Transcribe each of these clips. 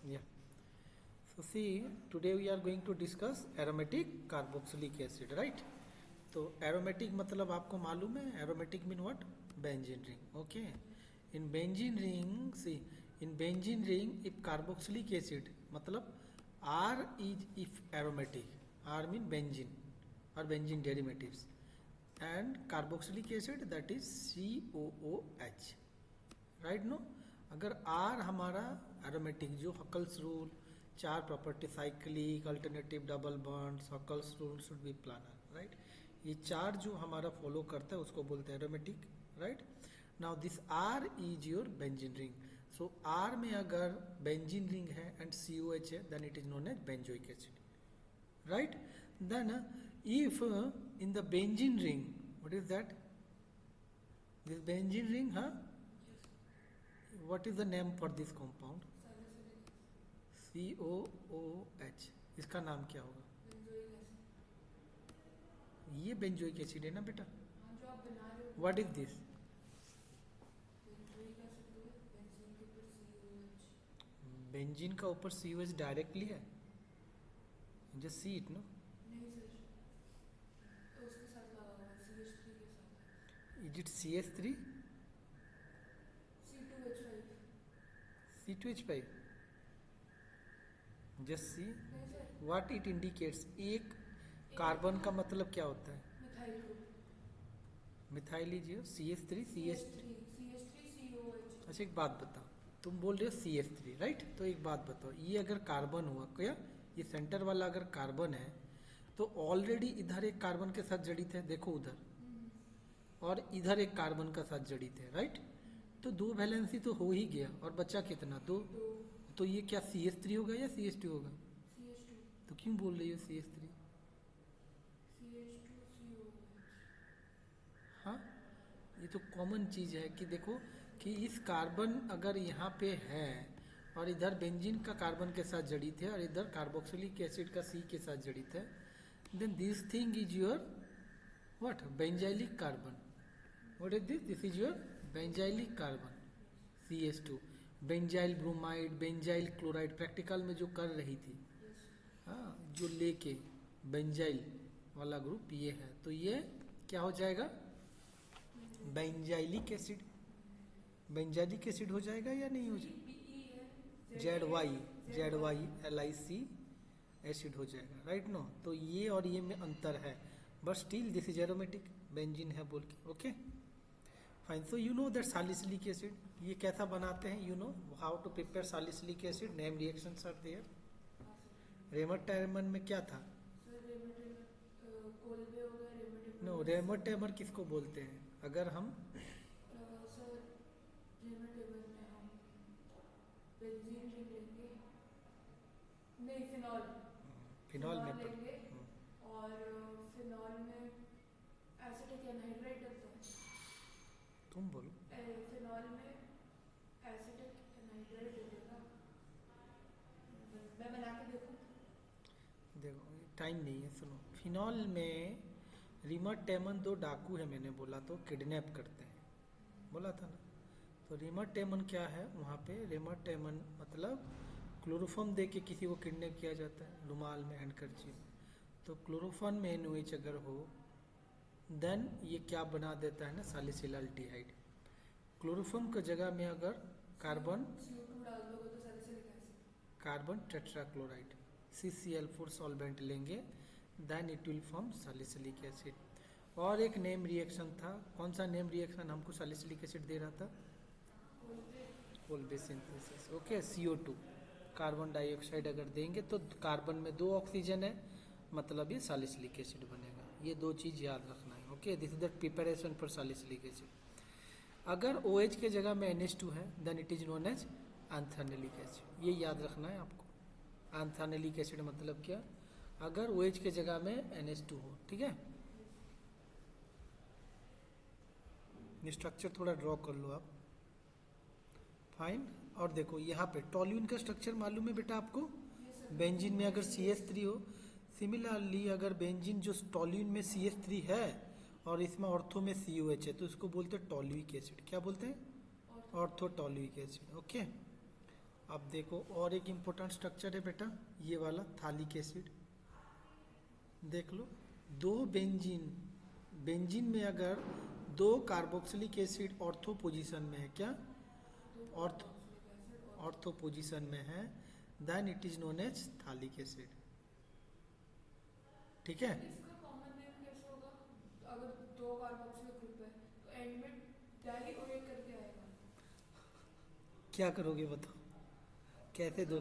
Yeah. So see, today we are going to discuss aromatic carboxylic acid, right? तो aromatic मतलब आपको मालूम है aromatic mean what? Benzene ring. Okay. In benzene ring, see, in benzene ring if carboxylic acid मतलब R is if aromatic, R mean benzene or benzene derivatives, and carboxylic acid that is COOH, right no. अगर R हमारा aromatic जो Huckel's rule, चार property cyclic alternative double bonds Huckel's rule should be planar, right. ये चार जो हमारा follow करता है उसको बोलते हैं aromatic, right. Now this R is your benzene ring. So R में अगर बेंजीन रिंग है एंड COH है then it is known as benzoic acid, right. Then if in the benzene ring what is that, this benzene ring, हाँ, what is the name for this compound? COOH. इसका नाम क्या होगा? ये benzoic acid है ना बेटा. What is this? बेंजीन का ऊपर COH डायरेक्टली है, just see it no. Is it CH3? C2H5. Just see what it indicates. एक कार्बन का मतलब क्या होता है? मिथाइल लीजिए CH3 CH3. अच्छा एक बात बताओ, तुम बोल रहे हो CH3, राइट. तो एक बात बताओ, ये अगर कार्बन हुआ क्या, ये सेंटर वाला अगर कार्बन है तो ऑलरेडी इधर एक कार्बन के साथ जड़ित है, देखो उधर, और इधर एक कार्बन का साथ जड़ित है, राइट. तो दो वैलेंसी तो हो ही गया और बचा कितना, दो. तो ये क्या CH3 होगा या CH2 होगा? तो क्यों बोल रही हो CH3? हाँ, ये तो कॉमन चीज है कि देखो कि इस कार्बन अगर यहाँ पे है और इधर बेंजीन का कार्बन के साथ जड़ित है और इधर कार्बोक्सिलिक एसिड का C के साथ जड़ित है, then this thing is your what, benzylic carbon. What is this? This is your benzylic carbon CH2. Benzyl bromide, benzyl chloride practical में जो कर रही थी, हाँ, जो लेके बेंजाइल वाला ग्रुप ये है, तो ये क्या हो जाएगा? Benzylic acid. बेंजाइलिक एसिड हो जाएगा या नहीं हो जाएगा? ZYLIC एसिड हो जाएगा, राइट नो. तो ये और ये में अंतर है, but still this is aromatic, benzene है बोल के. Okay fine. So you know that salicylic acid, ये कैसा बनाते हैं? You know how to prepare salicylic acid? Name reactions are there. Reimer Tiemann में क्या था? नो, रेमर-टैमर किसको बोलते हैं? अगर हम फिनॉल में लेंगे और फिनॉल में एसिटिक एनहाइड्राइड डलता है. तुम बोलो. फिनॉल में एसिटिक एनहाइड्राइड डलेगा. मैं बना के देखूं? देखो टाइम नहीं है, सुनो. फिनॉल में रिमर-टैमन दो डाकू है, मैंने बोला तो किडनैप करते हैं, बोला था ना. तो रिमर-टैमन क्या है वहाँ पे? रिमर-टैमन मतलब क्लोरोफॉर्म दे के किसी को किडनैप किया जाता है, रुमाल में, हैंडकरचीफ. तो क्लोरोफॉर्म में NOH अगर हो देन ये क्या बना देता है ना, सैलिसिलल्डिहाइड. क्लोरोफॉर्म की जगह में अगर कार्बन CO2 डाल दोगे तो salicylic acid, carbon tetrachloride CCl4 solvent लेंगे, then it will form salicylic acid. और एक नेम रिएक्शन था, कौन सा नेम रिएक्शन हमको सैलिसिलिक एसिड दे रहा था? Kolbe synthesis. Okay, CO2 carbon dioxide अगर देंगे तो कार्बन में दो ऑक्सीजन है, मतलब ये सैलिसिलिक एसिड बनेगा. ये दो चीज याद रखना है. Okay, this is the preparation for salicylic acid. अगर OH के जगह में NH2 है then it is known as anthranilic acid. ये याद रखना है आपको. एंथैनेलिक एसिड मतलब क्या? अगर OH के जगह में NH2 हो, ठीक है. स्ट्रक्चर थोड़ा ड्रॉ कर लो आप. फाइन. और देखो यहाँ पे टॉल्यून का स्ट्रक्चर मालूम है बेटा आपको? बेंजीन में अगर CH3 हो, सिमिलरली अगर बेंजीन जो टॉल्यून में CH3 है और इसमें ऑर्थो में COH है तो इसको बोलते हैं टॉल्यूइक एसिड. क्या बोलते हैं? Ortho toluic acid. ओके. अब देखो और एक इम्पोर्टेंट स्ट्रक्चर है बेटा, ये वाला थालिक एसिड। देख लो, दो बेंजीन, बेंजीन में अगर दो कार्बोक्सिलिक एसिड ऑर्थो पोजीशन में है, क्या ऑर्थो, ऑर्थो पोजीशन में है, then it is known as phthalic acid. ठीक है, इसका कॉमन नेम कैसे होगा? अगर दो कार्बोक्सिल ग्रुप है तो एंड में डाई करके आएगा। क्या करोगे बताओ, कैसे दो?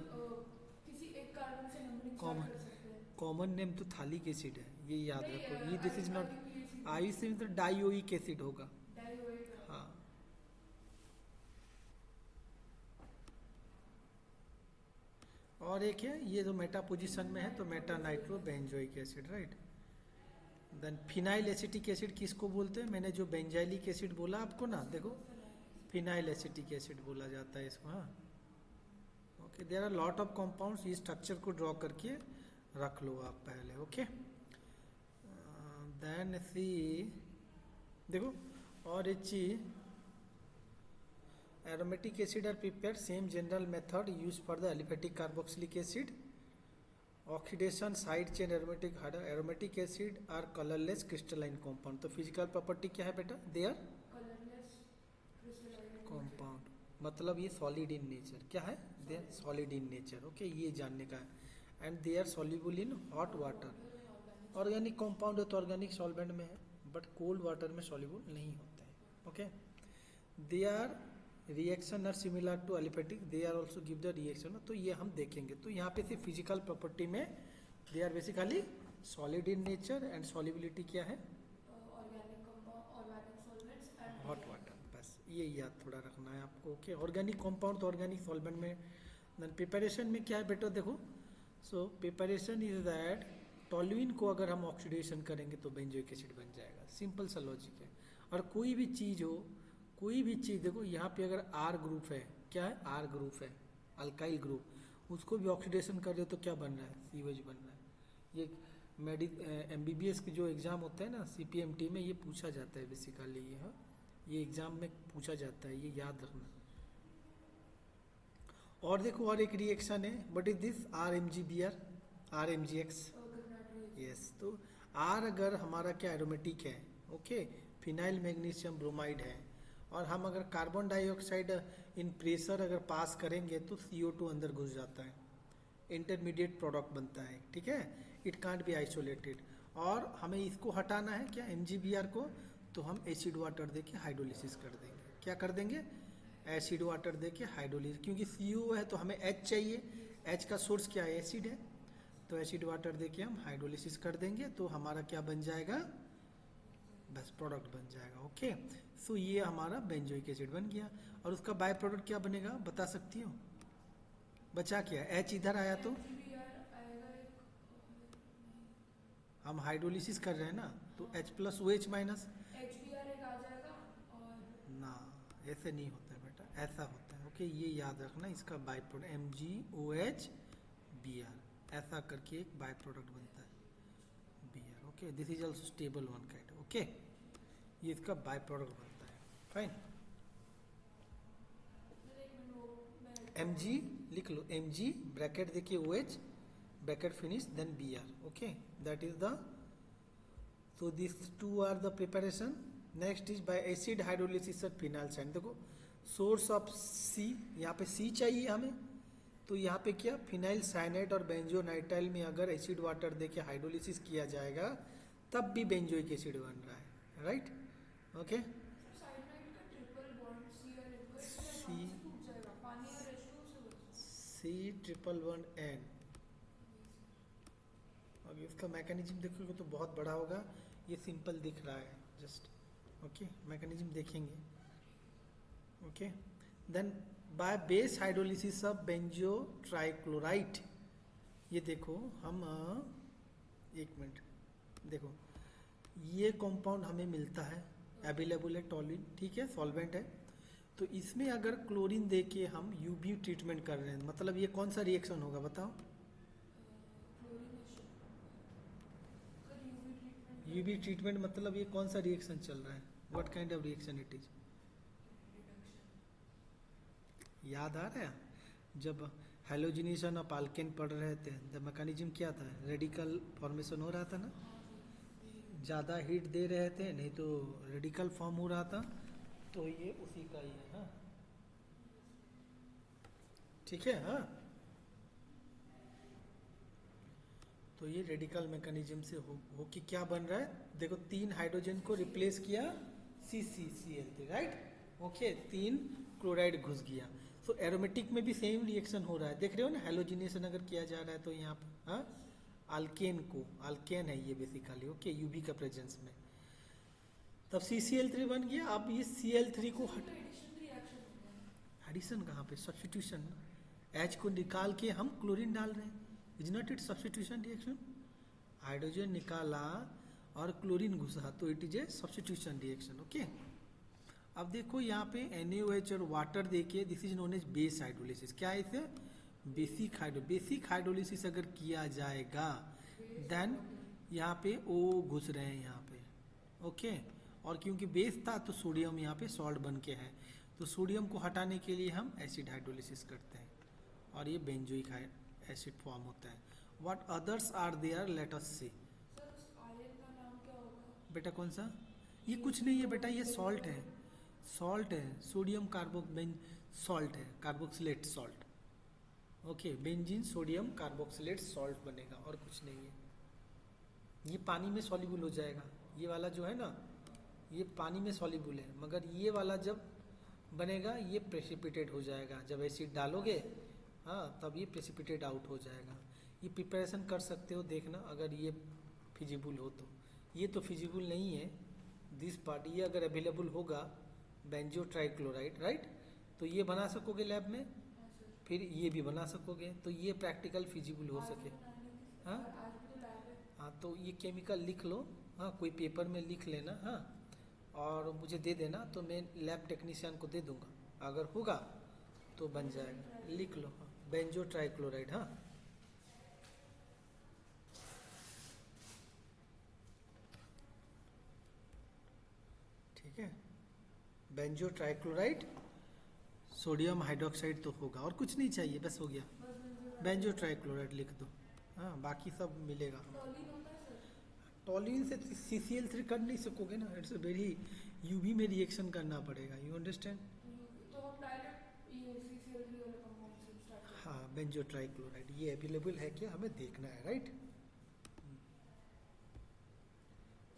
किसी एक कार्बन से नंबरिंग स्टार्ट कॉमन कर सकते हैं। कॉमन नेम तो थालिक एसिड है, ये याद नहीं, रखो, ये दिस इज नॉट IUPAC आई से मतलब डाइओइक एसिड होगा। डाई हाँ, और एक है ये जो मेटा पोजीशन में है तो meta nitro benzoic acid, right. Then phenyl acetic acid किसको बोलते हैं? मैंने जो बेंजाइलिक एसिड बोला आपको ना, देखो फिनाइल एसिटिक एसिड बोला जाता है इसको। हाँ, okay, there are lot of compounds, ये स्ट्रक्चर को ड्रॉ करके रख लो आप पहले। ओके, देन सी, देखो और एक चीज, aromatic acid are prepared same general method used for the aliphatic carboxylic acid. Oxidation side chain aromatic acid are colorless crystalline compound. तो physical property क्या है बेटा? They are colourless crystalline compound, मतलब ये solid in nature। क्या है? They are solid in nature. Okay, ये जानने का है। And they are soluble in hot water. Organic compound है तो organic solvent में है, but cold water में soluble नहीं होते हैं। Okay, they are reaction are similar to aliphatic, they are also give the reaction. तो ये हम देखेंगे। तो यहाँ पे से फिजिकल प्रॉपर्टी में they are basically solid in nature and solubility क्या है? Organic solvents and hot water. बस ये याद थोड़ा रखना है आपको। ओके, ऑर्गेनिक कंपाउंड तो ऑर्गेनिक सॉल्वेंट में। देन प्रिपरेशन में क्या है बेटा? देखो, so preparation is that toluene को अगर हम ऑक्सीडेशन करेंगे तो बेंजोइक एसिड बन जाएगा। सिंपल सा लॉजिक है। और कोई भी चीज हो, कोई भी चीज, देखो यहाँ पे अगर आर ग्रुप है, क्या है? आर ग्रुप है, अल्काइल ग्रुप, उसको भी ऑक्सीडेशन कर दो तो क्या बन रहा है? सीवेज बन रहा है। ये MBBS के जो एग्जाम होता है ना CPMT में, ये पूछा जाता है बेसिकली। ये एग्जाम में पूछा जाता है, ये याद रखना। और देखो और एक रिएक्शन है, but is this RMGBr, RMGX। Yes, तो आर अगर हमारा क्या एरोमेटिक है, ओके, फिनाइल मैग्नीशियम ब्रोमाइड है, और हम अगर कार्बन डाइऑक्साइड इन प्रेशर अगर पास करेंगे तो CO2 अंदर घुस जाता है, इंटरमीडिएट प्रोडक्ट बनता है। ठीक है, इट कांट बी आइसोलेटेड। और हमें इसको हटाना है क्या, MGBr को, तो हम एसिड वाटर देके हाइड्रोलिसिस कर देंगे। क्या कर देंगे? एसिड वाटर देके हाइड्रोलिसिस, क्योंकि CO है तो हमें H चाहिए, H का सोर्स क्या है? एसिड है। तो एसिड वाटर देके हम हाइड्रोलिसिस कर देंगे तो हमारा क्या बन जाएगा? बस प्रोडक्ट बन जाएगा। ओके, सो ये हमारा बेंजोइक एसिड बन गया। और उसका बाय प्रोडक्ट क्या बनेगा, बता सकती हो? बचा क्या? H इधर आया तो आएगा एक, हम हाइड्रोलिसिस कर रहे हैं ना, तो H+OH माइनस HBr एक आ जाएगा। और ना, ऐसे नहीं होता है बेटा, ऐसा होता है। ओके, ये याद रखना, इसका बाय प्रोडक्ट MgOH Br, ऐसा करके एक बाय प्रोडक्ट बनता है Br। Okay, this is also stable one kind. Okay, ये इसका बाय प्रोडक्ट बनता है। फाइन, Mg लिख लो, Mg ब्रैकेट देखिए OH bracket finish then Br। Okay, that is the, so these two are the preparation. Next is by acid hydrolysis of phenyl cyanide। देखो source of C, यहाँ पे C चाहिए हमें, तो यहाँ पे क्या, फिनाइल साइनाइड और बेंजोनाइट्राइल में अगर एसिड वाटर देके हाइड्रोलिसिस किया जाएगा तब भी बेंजोइक एसिड बन रहा है। Right, okay. साइनाइड का ट्रिपल बॉन्ड CR सी टूट जाएगा, पानी और H2O से बच। C+1N। अब इसका मैकेनिज्म देखोगे तो बहुत बड़ा होगा, ये सिंपल दिख रहा है जस्ट। ओके, मैकेनिज्म देखेंगे। Okay, then by base hydrolysis of benzo trichloride. ये देखो हम, एक मिनट, देखो ये कंपाउंड हमें मिलता है, अवेलेबल है, टोलिन, ठीक है, सॉल्वेंट है। तो इसमें अगर क्लोरीन देके हम UV ट्रीटमेंट कर रहे हैं, मतलब ये कौन सा रिएक्शन होगा बताओ? UV ट्रीटमेंट मतलब ये कौन सा रिएक्शन चल रहा है? What kind of reaction it is? याद आ रहा है? जब हेलोजिनेशन ऑफ अल्केन पढ़ रहे थे द मैकेनिज्म क्या था, रेडिकल फॉर्मेशन हो रहा था ना, ज़्यादा हीट दे रहे थे नहीं तो रेडिकल फॉर्म हो रहा था, तो ये उसी का ही है। हाँ ठीक है। हाँ तो ये रेडिकल मैकेनिज्म से हो कि क्या बन रहा है, देखो 3 हाइड्रोजन को रिप्लेस किया CCCl3, राइट। ओके 3 क्लोराइड घुस गया। तो एरोमेटिक में भी सेम रिएक्शन हो रहा है, देख रहे हो ना, हेलोजिनेशन अगर किया जा रहा है तो यहाँ पर हाँ अल्केन को, अल्केन है ये बेसिकली, ओके यूबी का प्रेजेंस में, तब CCl3 बन गया। अब ये Cl3 को हट, एडिशन रिएक्शन हो गया। एडिशन कहाँ पे, सब्स्टिट्यूशन। H को निकाल के हम क्लोरीन डाल रहे हैं, is not it substitution reaction. Hydrogen निकाला और क्लोरीन घुसा तो it is a substitution reaction. Okay अब देखो यहाँ पे NaOH और वाटर देके, this is known as base hydrolysis. क्या है इसे, बेसिक हाइड्रोलिसिस अगर किया जाएगा देन यहाँ पे O घुस रहे हैं यहाँ पे, ओके और क्योंकि बेस था तो सोडियम यहाँ पे सॉल्ट बन के है, तो सोडियम को हटाने के लिए हम एसिड हाइड्रोलिसिस करते हैं और ये बेंजोइक एसिड फॉर्म होता है। What others are there, let us see. Sir उस आयन का नाम क्या होगा? बेटा कौन सा, ये कुछ नहीं है बेटा, ये सॉल्ट है, सॉल्ट है, सोडियम कार्बोबेन सॉल्ट है, carboxylate salt. Okay benzene sodium carboxylate salt बनेगा और कुछ नहीं है। ये पानी में सॉल्युबल हो जाएगा, ये वाला जो है ना ये पानी में सॉल्युबल है, मगर ये वाला जब बनेगा ये प्रेसिपिटेट हो जाएगा, जब एसिड डालोगे हाँ तब ये प्रेसिपिटेट आउट हो जाएगा। ये प्रिपरेशन कर सकते हो, देखना अगर ये फिजिबल हो तो। ये तो फिजिबल नहीं है दिस पार्ट, ये अगर अवेलेबल होगा बेंजो ट्राइक्लोराइड, राइट, तो ये बना सकोगे लैब में, हाँ सर। फिर ये भी बना सकोगे, तो ये प्रैक्टिकल फिजिबल हो सके। हाँ आज भी तो लैब है। हाँ तो ये केमिकल लिख लो, हाँ कोई पेपर में लिख लेना, हाँ और मुझे दे देना तो मैं लैब टेक्नीशियन को दे दूंगा, अगर होगा तो बन जाएगा, लिख लो। हाँ बेंजो ट्राइक्लोराइड, हाँ ठीक है, बेंजो ट्राइक्लोराइड सोडियम हाइड्रोक्साइड तो होगा और कुछ नहीं चाहिए, बस हो गया, बेंजो ट्राइक्लोराइड लिख दो। हाँ बाकी सब मिलेगा। टॉलिन होता है सर? टॉलिन से CCl3 कर नहीं सकोगे ना, इट्स वेरी यूवी में रिएक्शन करना पड़ेगा, यू अंडरस्टैंड। तो हम डायरेक्ट ये CCl3 वाले कंपाउंड से स्टार्ट करते हैं। हाँ बेंजो ट्राइक्लोराइड ये अवेलेबल है क्या, हमें देखना है, राइट।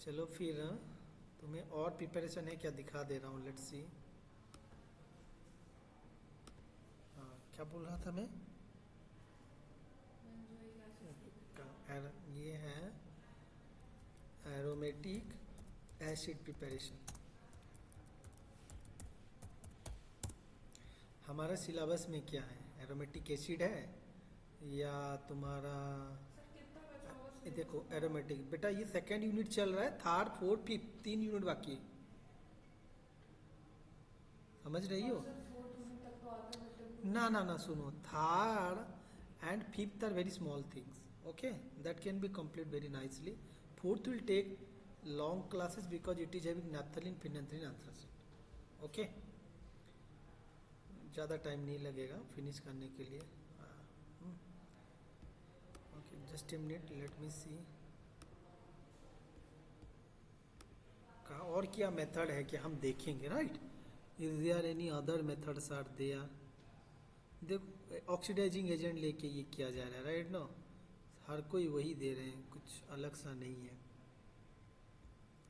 चलो फिर तुम्हें और प्रिपरेशन है क्या, दिखा दे रहा हूँ, लेट्स सी। हाँ क्या बोल रहा था मैं, ये है एरोमेटिक एसिड प्रिपरेशन। हमारा सिलेबस में क्या है, एरोमेटिक एसिड है या तुम्हारा, सर कितना बचा होगा? ये देखो एरोमेटिक बेटा, ये सेकेंड यूनिट चल रहा है, थर्ड फोर्थ फिफ्थ 3 यूनिट बाकी है, समझ रही हो। सर 4th यूनिट तक तो आता है बट ना ना ना सुनो, third and fifth are very small things, okay, that can be complete very nicely. Fourth will take long classes because it is having naphthalene, phenanthrene, anthracene. Okay, ज़्यादा time नहीं लगेगा फिनिश करने के लिए। Okay just a minute, let me see का और क्या method है कि हम देखेंगे, right. Is there any other methods are there, देखो ऑक्सीडाइजिंग एजेंट लेके ये किया जा रहा है, राइट नो, हर कोई वही दे रहे हैं, कुछ अलग सा नहीं है।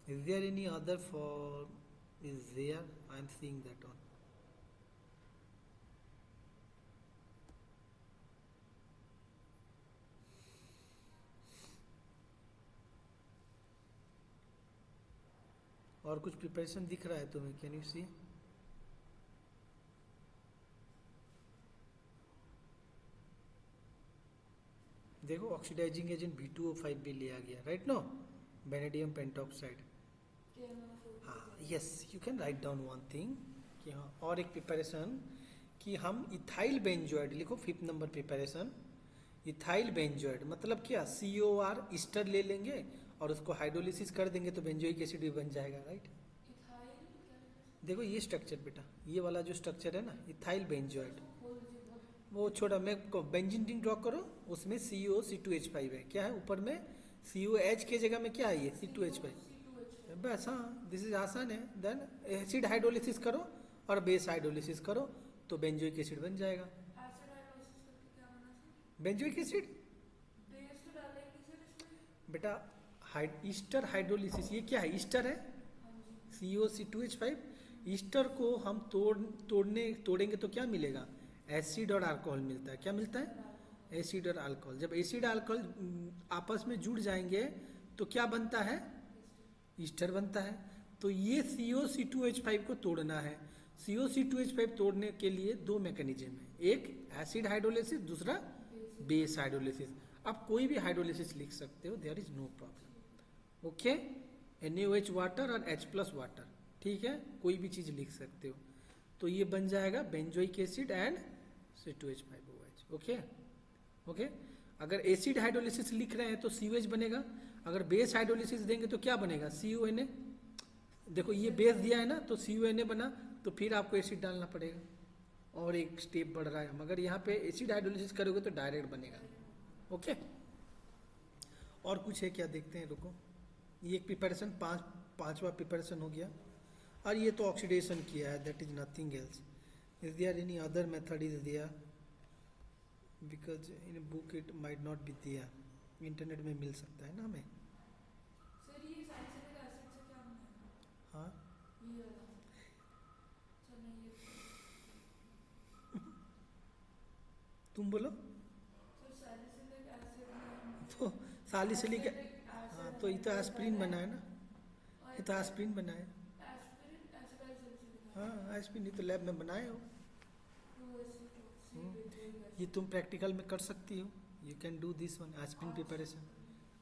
Is there any other for, is there, I am seeing that on. और कुछ प्रिपरेशन दिख रहा है तुम्हें, कैन यू सी। देखो ऑक्सीडाइजिंग एजेंट B2O5 भी लिया गया, राइट नो, वेनेडियम पेंटॉक्साइड। हाँ yes, you can write down one thing कि हाँ और एक प्रिपरेशन कि हम इथाइल बेंजोइड लिखो, 5th number preparation. Ethyl benzoate मतलब क्या, COR ईस्टर ले लेंगे और उसको हाइड्रोलिसिस कर देंगे तो बेंजोइक एसिड भी बन जाएगा, राइट। इथाइल क्या? देखो ये स्ट्रक्चर बेटा, ये वाला जो स्ट्रक्चर है ना इथाइल बेंजोइड, खोल दीजिए बहुत। वो छोटा मैं बेंजीन रिंग ड्रॉ करो, उसमें COC2H5 है, क्या है ऊपर में COH के जगह में क्या है ये C2H5, C2H5 बस हाँ, दिस इज आसान है। देन एसिड हाइड्रोलिसिस करो और बेस हाइड्रोलिसिस करो तो बेंजोइक एसिड बन जाएगा। एसिड हाइड्रोलिसिस करके क्या बना सर? बेंजोइक एसिड बेस तो डालेंगे सर इसमें। बेटा ईस्टर हाइड्रोलिसिस, ये क्या है ईस्टर है हाँ जी। COC2H5। ईस्टर को हम तोड़ेंगे तो क्या मिलेगा, एसिड और अल्कोहल मिलता है। क्या मिलता है, एसिड और अल्कोहल। जब एसिड अल्कोहल आपस में जुड़ जाएंगे तो क्या बनता है, ईस्टर बनता है। तो ये COC2H5 को तोड़ना है। COC2H5 तोड़ने के लिए दो मैकेनिज्म है, एक एसिड हाइड्रोलिसिस, दूसरा बेस हाइड्रोलिसिस। आप कोई भी हाइड्रोलिसिस लिख सकते हो, there is no problem. Okay, NaOH water और H+ वाटर, ठीक है, कोई भी चीज लिख सकते हो। तो ये बन जाएगा benzoic acid and C2H5OH। Okay okay, अगर एसिड हाइड्रोलिसिस लिख रहे हैं तो COH बनेगा, अगर बेस हाइड्रोलिसिस देंगे तो क्या बनेगा CONA। देखो ये बेस दिया है ना तो CONA बना, तो फिर आपको एसिड डालना पड़ेगा और एक स्टेप बढ़ रहा है, मगर यहाँ पे एसिड हाइड्रोलिसिस करोगे तो डायरेक्ट बनेगा। ओके, और कुछ है क्या, देखते हैं, रुको। ये एक प्रिपरेशन, पांचवा प्रिपरेशन हो गया, और ये तो ऑक्सीडेशन किया है, that is nothing else. Is there any other method is there, because in book it might not be दिया, इंटरनेट में मिल सकता है ना हमें। सर ये सैलिसिलिक एसिड से क्या बना है? हाँ ये वाला। चलो ये तुम बोलो। सर सैलिसिलिक एसिड में तो सालिसिलिक, एसिडिक हाँ एसिड तो ये तो में एस्प्रिन बना है ना, और ये तो एस्प्रिन बना है। एस्पिरिन एसिटाइलसैलिसिलिक हाँ एस्प्रिन, ये तो लैब में बनाए हो। ये तुम प्रैक्टिकल में कर सकती हो, you can do this one, aspirin preparation.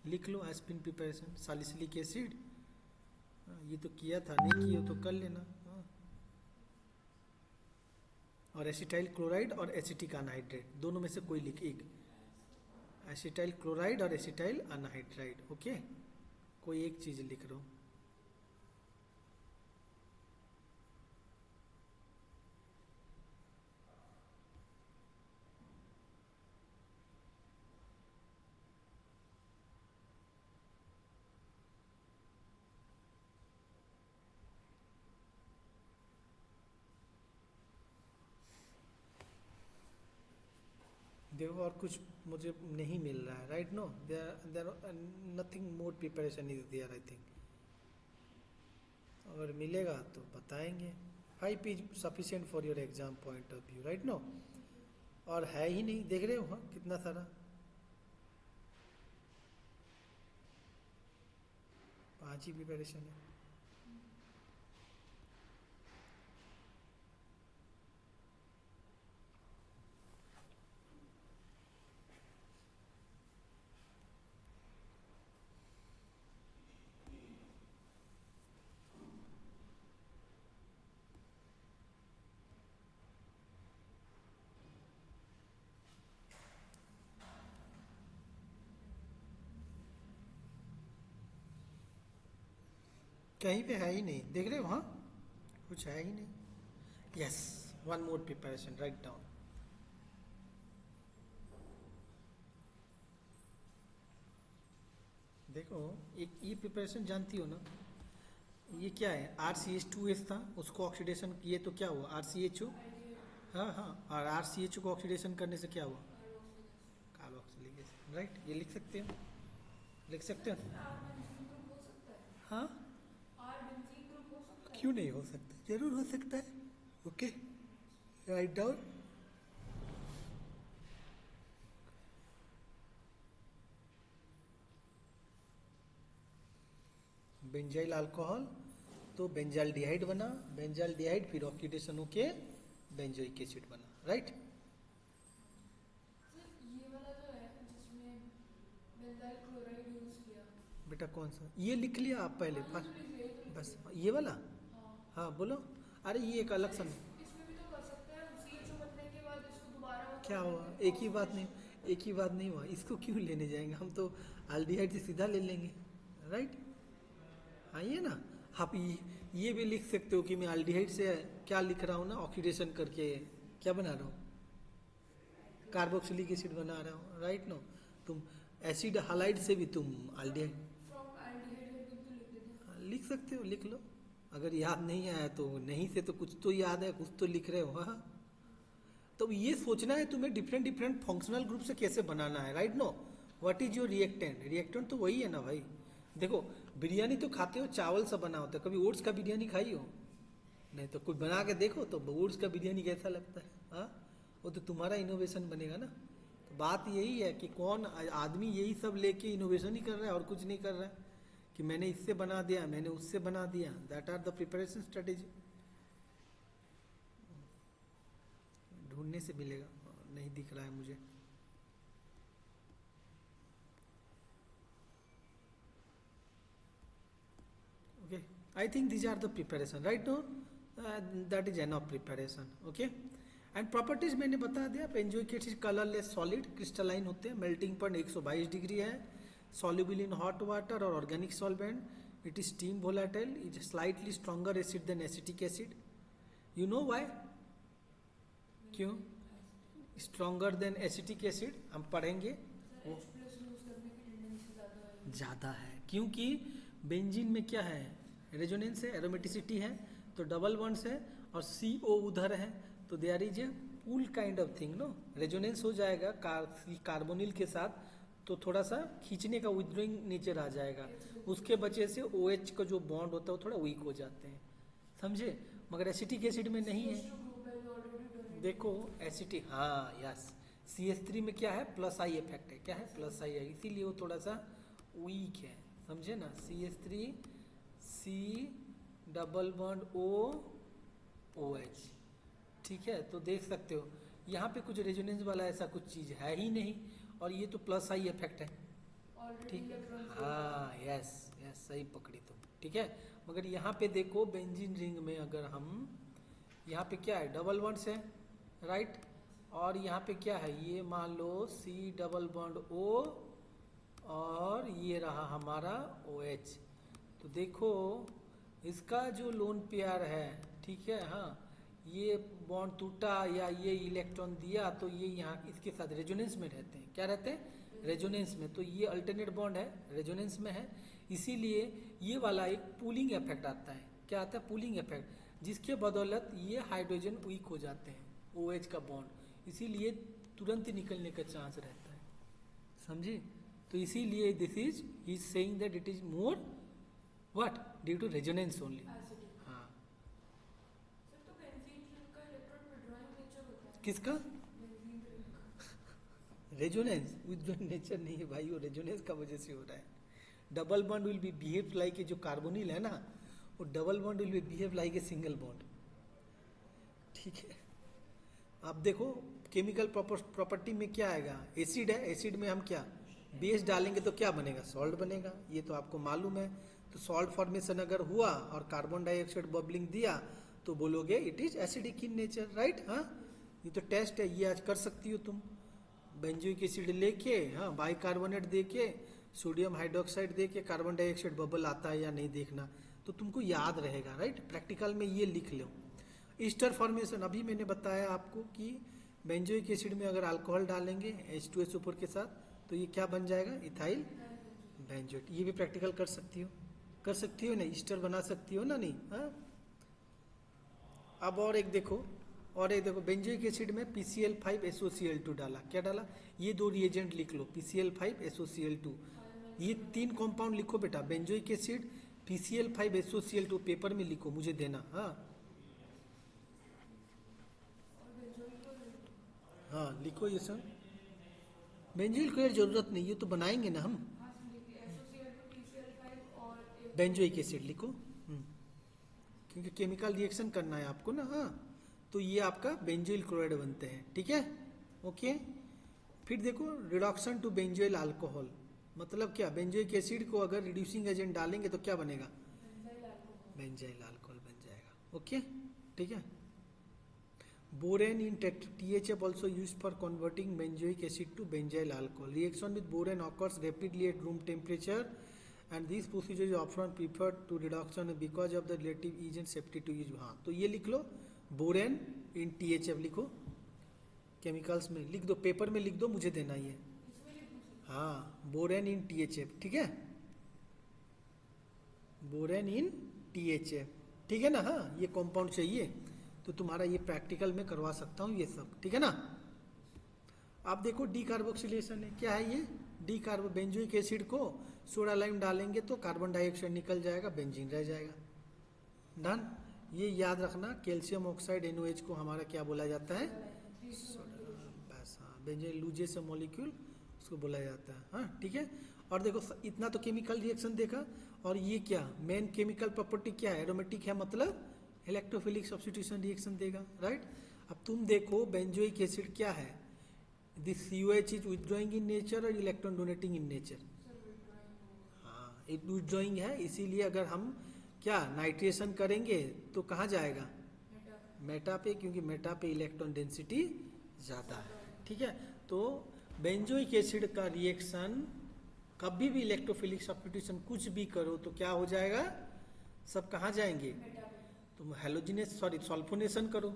लिख लो एस्प्रिन प्रिपरेशन, सालिसिलिक एसिड। ये तो किया था, नहीं किया तो कर लेना। हाँ। और एसिटाइल क्लोराइड और एसिटिक अनहाइड्रेट, दोनों में से कोई लिख एक, एसिटाइल क्लोराइड और एसिटाइल अनहाइड्राइड। ओके, कोई एक चीज लिख लो। देखो और कुछ मुझे नहीं मिल रहा है, right, no there nothing more preparation is there I think. अगर मिलेगा तो बताएंगे। 5 is sufficient for your exam point of view, right, no. और है ही नहीं, देख रहे हो हाँ कितना सारा, 5 ही प्रिपरेशन है। कहीं पे है ही नहीं, देख रहे हो हाँ, कुछ है ही नहीं। Yes, one more preparation, write down. देखो एक ये प्रिपरेशन जानती हो ना, ये क्या है, RCH2S था, उसको ऑक्सीडेशन किए तो क्या हुआ, RCHO। हाँ हाँ, और RCHO को ऑक्सीडेशन करने से क्या हुआ, कार्बोक्सिलिक एसिड, राइट। ये लिख सकते हो, लिख सकते हो। आर बेंजीन ग्रुप हो सकता है? हाँ, आर बेंजीन ग्रुप हो सकता है? क्यों नहीं हो सकता, जरूर हो सकता है। Okay, write down. Benzyl alcohol, तो बेंजाल्डिहाइड बना, बेंजाल्डिहाइड फिर ऑक्सीडेशन होके बेंजोइक एसिड बना, राइट। सर ये वाला जो है जिसमें बेंजाइल क्लोराइड यूज किया, बेटा कौन सा, ये लिख लिया आप पहले हाँ, ये तो लिख लिया, ये तो लिख बस, लिया। ये वाला। हाँ। हाँ बोलो, अरे ये एक अलग सन, इसमें भी तो कर सकते हैं, CHO बनने के बाद इसको दोबारा वो क्या कर हुआ, देंगे, एक ही बात नहीं, एक ही बात नहीं हुआ, इसको क्यों लेने जाएंगे, हम तो अल्डिहाइड से सीधा ले लेंगे, राइट। हाँ ये ना, आप ये भी लिख सकते हो कि मैं अल्डिहाइड से क्या लिख रहा हूँ ना, ऑक्सीडेशन करके क्या बना रहा हूँ, कार्बोक्सिलिक एसिड बना रहे हो, राइट नो। तुम एसिड हालाइड से भी तुम एल्डिहाइड फ्रॉम एल्डिहाइड करके तो लिख देते हैं। लिख सकते हो, लिख लो। अगर याद नहीं आया तो नहीं से तो कुछ तो याद है, कुछ तो लिख रहे हो। हाँ, तो ये सोचना है तुम्हें डिफरेंट डिफरेंट फंक्शनल ग्रुप से कैसे बनाना है, right no. What is your reactant, reactant तो वही है ना भाई। देखो बिरयानी तो खाते हो, चावल से बना होता है, कभी ओट्स का बिरयानी खाई हो? नहीं तो कुछ बना के देखो तो ओट्स का बिरयानी कैसा लगता है। हाँ, वो तो तुम्हारा इनोवेशन बनेगा ना। तो बात यही है कि कौन आदमी यही सब लेके इनोवेशन ही कर रहा है और कुछ नहीं कर रहा है कि मैंने इससे बना दिया, मैंने उससे बना दिया। That are the preparation strategy. ढूंढने से मिलेगा, नहीं दिख रहा है मुझे। Okay, I think these are the preparation, right no. That is enough preparation. Okay, and properties मैंने बता दिया। Benzoic acid colourless solid, crystalline होते हैं, मेल्टिंग पॉइंट 122 डिग्री है, soluble in hot water or organic solvent, it is steam volatile, it is slightly stronger acid than acetic acid. You know why? क्यों stronger than acetic acid, हम पढ़ेंगे। Sir H plus use करने की tendency ज़्यादा है। ज़्यादा है क्योंकि बेंजीन में क्या है, रेजोनेंस है, एरोमेटिसिटी है, तो डबल बॉन्ड्स है और CO उधर है, तो there is a pull kind of thing no. Resonance हो जाएगा कार्बोनिल के साथ तो थोड़ा सा खींचने का विथड्रॉइंग नेचर आ जाएगा, उसके वजह से OH का जो बॉन्ड होता है वो थोड़ा वीक हो जाते हैं, समझे। मगर एसिटिक एसिड में नहीं है। ग्रुप है जो ऑलरेडी डोनेट। देखो एसिटिक, हाँ यस, CH3 में क्या है, प्लस आई इफेक्ट है, क्या है प्लस आई है, इसीलिए वो थोड़ा सा वीक है, समझे ना। CH3 C double bond OH, ठीक है। तो देख सकते हो यहाँ पे कुछ रेजोनेंस वाला ऐसा कुछ चीज है ही नहीं, और ये तो प्लस आई इफेक्ट है, ऑलरेडी ठीक है। इलेक्ट्रॉन। हाँ यस यस, सही पकड़ी तुम, ठीक है। मगर यहाँ पे देखो बेंजीन रिंग में अगर हम, यहाँ पे क्या है, डबल बॉन्ड्स है, राइट, और यहाँ पे क्या है, ये मान लो C डबल बॉन्ड O और ये रहा हमारा OH। तो देखो इसका जो लोन पेयर है, ठीक है, हाँ, ये बॉन्ड टूटा या ये इलेक्ट्रॉन दिया तो ये यहाँ इसके साथ रेजोनेंस में रहते हैं, क्या रहते हैं, रेजोनेंस में। तो ये अल्टरनेट बॉन्ड है, रेजोनेंस में है, इसीलिए ये वाला एक पूलिंग इफेक्ट आता है। क्या आता है, पूलिंग इफेक्ट, जिसके बदौलत ये हाइड्रोजन वीक हो जाते हैं, OH का बॉन्ड, इसीलिए तुरंत ही निकलने का चांस रहता है, समझे। तो इसीलिए this is saying that it is more what due to resonance only. Acidic. हाँ, सर तो बेंजीन रिंग का इलेक्ट्रॉन विड्रॉइंग नेचर होता है। किसका, बेंजीन रिंग का। रेजोनेंस विद नेचर नहीं है भाई, वो रेजोनेंस का वजह से हो रहा है। Double bond will be behave like, जो कार्बोनिल है ना, वो double bond will be behave like a single bond, ठीक है। आप देखो केमिकल प्रॉपर्टी में क्या आएगा, एसिड है, एसिड में हम क्या बेस डालेंगे तो क्या बनेगा, सॉल्ट बनेगा, ये तो आपको मालूम है। तो सॉल्ट फॉर्मेशन अगर हुआ और कार्बन डाइऑक्साइड बबलिंग दिया तो बोलोगे it is acidic in nature, right. हाँ, ये तो टेस्ट है, ये आज कर सकती हो तुम। बेंजोइक एसिड लेके, हाँ, बाइकार्बोनेट देके, सोडियम हाइड्रोक्साइड देके कार्बन डाइऑक्साइड बबल आता है या नहीं देखना, तो तुमको याद रहेगा, राइट। प्रैक्टिकल में ये लिख लो। ईस्टर फॉर्मेशन अभी मैंने बताया आपको कि बेंजोइक एसिड में अगर अल्कोहल डालेंगे H2SO4 के साथ तो ये क्या बन जाएगा, इथाइल बेंजोएट। ये भी प्रैक्टिकल कर सकती हो ना, ईस्टर बना सकती हो ना, नहीं। हाँ, अब और एक देखो, बेंजोइक एसिड में PCl5SOCl2 डाला, क्या डाला, ये दो रिएजेंट लिख लो, PCl5SOCl2, ये 3 कंपाउंड लिखो बेटा, बेंजोइक एसिड PCl5SOCl2 पेपर में लिखो, मुझे देना। हाँ हाँ, लिखो ये सब। बेंजोइल की जरूरत नहीं, ये तो बनाएंगे ना हम। बेंजोइक एसिड लिखो, क्योंकि केमिकल रिएक्शन करना है आपको ना। हाँ, तो ये आपका बेंजोइल क्लोराइड बनते हैं, ठीक है, ओके। फिर देखो रिडक्शन टू बेंजोइल अल्कोहल, मतलब क्या, बेंजोइक एसिड को अगर रिड्यूसिंग एजेंट डालेंगे तो क्या बनेगा, बेंजाइल अल्कोहल बन जाएगा, ओके, ठीक है। Borane in THF also used for converting benzoic acid to benzyl alcohol. Reaction with boron occurs rapidly at room temperature and this procedure is often preferred to reduction because of the relative ease and safety to use. हाँ, तो ये लिख लो, borane in THF लिखो, chemicals में लिख दो, paper में लिख दो, मुझे देना ही है। इसमें लिख दूँ सर? हाँ, बोरेन इन THF, ठीक है, बोरेन इन THF, ठीक है ना। हाँ, ये कंपाउंड चाहिए तो तुम्हारा ये प्रैक्टिकल में करवा सकता हूँ ये सब, ठीक है ना। आप देखो डी कार्बोक्सिलेशन है, क्या है ये, डी कार्बो बेंजोइक एसिड को सोडा लाइम डालेंगे तो कार्बन डाइऑक्साइड निकल जाएगा, बेंजीन रह जाएगा। डन। ये याद रखना, कैल्शियम ऑक्साइड NOH को हमारा क्या बोला जाता है, बस। हाँ, बेंजीन लूजे से मॉलिक्यूल उसको बोला जाता है। हाँ, ठीक है। और देखो इतना तो केमिकल रिएक्शन देखा, और ये क्या मेन केमिकल प्रॉपर्टी क्या है, एरोमेटिक है, मतलब इलेक्ट्रोफिलिक सब्स्टिट्यूशन रिएक्शन देगा, राइट। अब तुम देखो बेंजोइक एसिड क्या है, this COH is withdrawing in nature और इलेक्ट्रॉन डोनेटिंग इन नेचर। हाँ, इट विथड्रॉइंग है, इसीलिए अगर हम क्या नाइट्रेशन करेंगे तो कहाँ जाएगा, मेटा पे, क्योंकि मेटा पे इलेक्ट्रॉन डेंसिटी ज़्यादा है, ठीक है। तो बेंजोइक एसिड का रिएक्शन कभी भी इलेक्ट्रोफिलिक सब्स्टिट्यूशन कुछ भी करो तो क्या हो जाएगा, सब कहाँ जाएंगे, तुम हेलोजिनेस सल्फोनेशन करो,